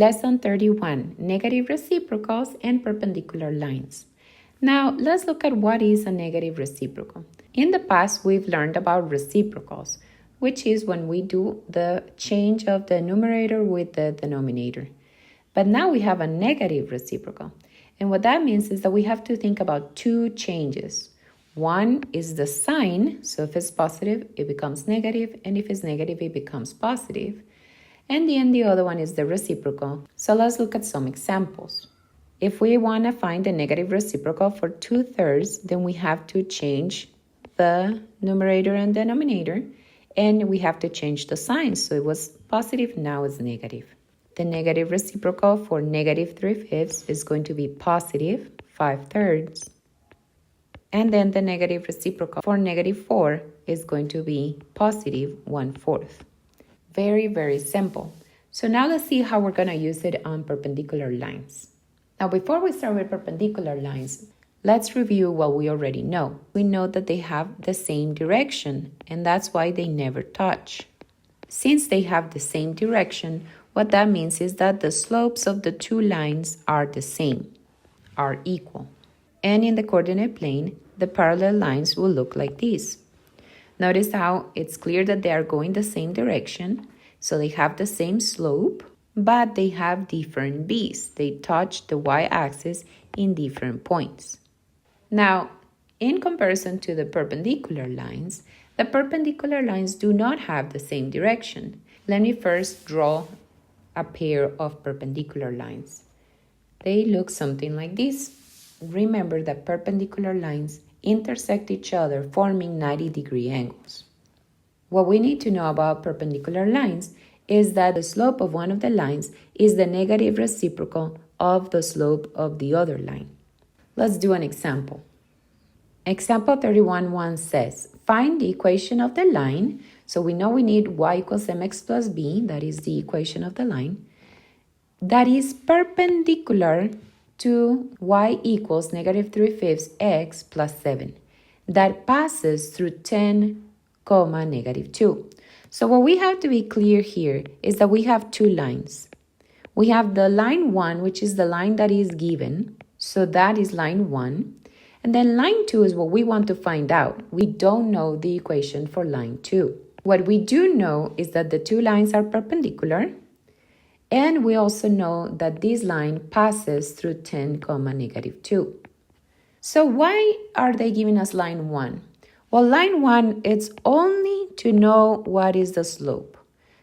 Lesson 31, negative reciprocals and perpendicular lines. Now, let's look at what is a negative reciprocal. In the past, we've learned about reciprocals, which is when we do the change of the numerator with the denominator. But now we have a negative reciprocal. And what that means is that we have to think about two changes. One is the sign, so if it's positive, it becomes negative, and if it's negative, it becomes positive. And then the other one is the reciprocal. So let's look at some examples. If we want to find the negative reciprocal for 2/3, then we have to change the numerator and denominator, and we have to change the sign. So it was positive, now it's negative. The negative reciprocal for negative 3/5 is going to be positive 5/3. And then the negative reciprocal for negative 4 is going to be positive 1/4. Very, very simple. So now let's see how we're going to use it on perpendicular lines. Now, before we start with perpendicular lines, let's review what we already know. We know that they have the same direction, and that's why they never touch. Since they have the same direction, what that means is that the slopes of the two lines are the same, are equal. And in the coordinate plane, the parallel lines will look like this. Notice how it's clear that they are going the same direction, so they have the same slope, but they have different b's. They touch the y-axis in different points. Now, in comparison to the perpendicular lines do not have the same direction. Let me first draw a pair of perpendicular lines. They look something like this. Remember that perpendicular lines intersect each other, forming 90-degree angles. What we need to know about perpendicular lines is that the slope of one of the lines is the negative reciprocal of the slope of the other line. Let's do an example. Example 31:1 says, find the equation of the line. So we know we need y equals mx plus b, that is the equation of the line, that is perpendicular to y equals negative 3/5 x plus 7, that passes through 10, negative 2. So what we have to be clear here is that we have two lines. We have the line 1, which is the line that is given, so that is line 1. And then line 2 is what we want to find out. We don't know the equation for line 2. What we do know is that the two lines are perpendicular, and we also know that this line passes through 10, negative 2. So why are they giving us line 1? Well, line 1, it's only to know what is the slope.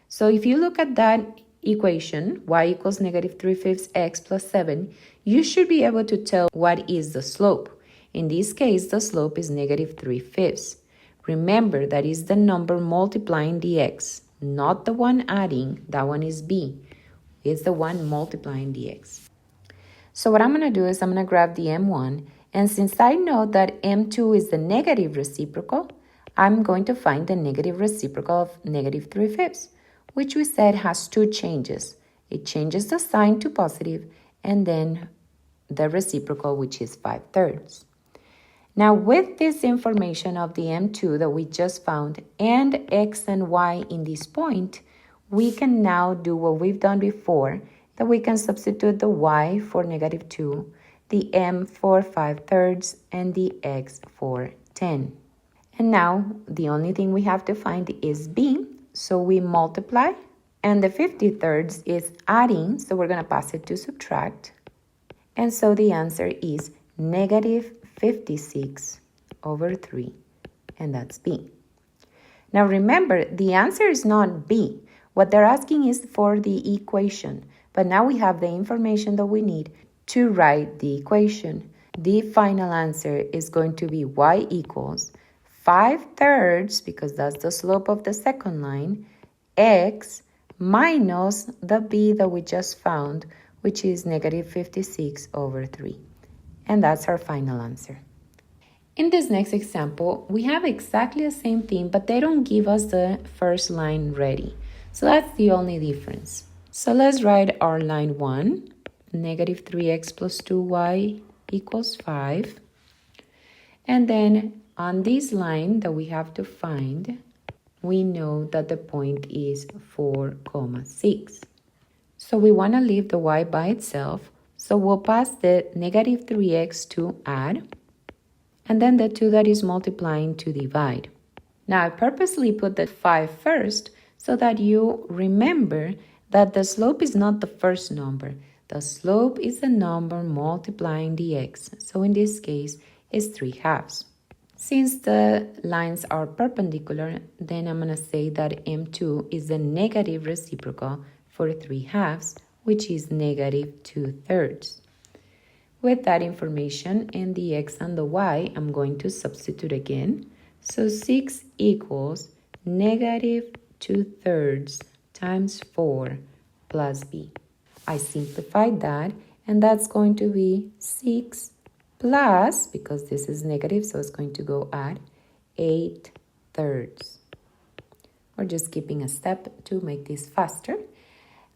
So if you look at that equation, y equals negative 3/5 x plus 7, you should be able to tell what is the slope. In this case, the slope is negative 3/5. Remember, that is the number multiplying the x, not the one adding. That one is b. It's the one multiplying the x. So what I'm going to do is I'm going to grab the m1, and since I know that m2 is the negative reciprocal, I'm going to find the negative reciprocal of negative 3/5, which we said has two changes. It changes the sign to positive, and then the reciprocal, which is 5/3. Now, with this information of the m2 that we just found and x and y in this point, we can now do what we've done before, that we can substitute the y for negative 2, the m for 5/3, and the x for 10. And now, the only thing we have to find is b, so we multiply, and the 50/3 is adding, so we're going to pass it to subtract. And so the answer is negative 56/3, and that's b. Now remember, the answer is not b. What they're asking is for the equation, but now we have the information that we need to write the equation. The final answer is going to be y equals 5/3, because that's the slope of the second line, x minus the b that we just found, which is negative 56/3. And that's our final answer. In this next example, we have exactly the same thing, but they don't give us the first line ready. So that's the only difference. So let's write our line 1, negative 3x plus 2y equals 5. And then on this line that we have to find, we know that the point is 4, 6. So we want to leave the y by itself. So we'll pass the negative 3x to add, and then the 2 that is multiplying to divide. Now I purposely put the 5 first so that you remember that the slope is not the first number. The slope is the number multiplying the x. So in this case, it's 3/2. Since the lines are perpendicular, then I'm going to say that M2 is the negative reciprocal for 3/2, which is negative 2/3. With that information and the x and the y, I'm going to substitute again. So 6 equals negative 2/3 times 4 plus b. I simplified that, and that's going to be 6 plus, because this is negative, so it's going to go at 8/3. We're just skipping a step to make this faster.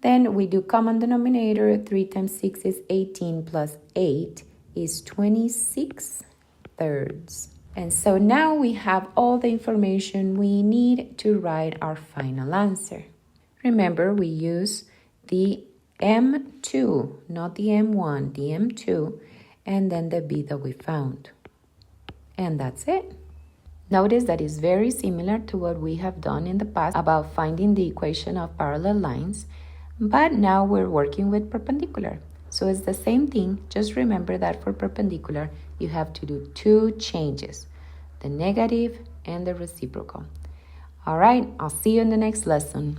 Then we do common denominator. 3 times 6 is 18 plus 8 is 26/3. And so now we have all the information we need to write our final answer. Remember, we use the M2, not the M1, the M2, and then the b that we found. And that's it. Notice that it's very similar to what we have done in the past about finding the equation of parallel lines, but now we're working with perpendicular. So it's the same thing, just remember that for perpendicular, you have to do 2 changes, the negative and the reciprocal. All right, I'll see you in the next lesson.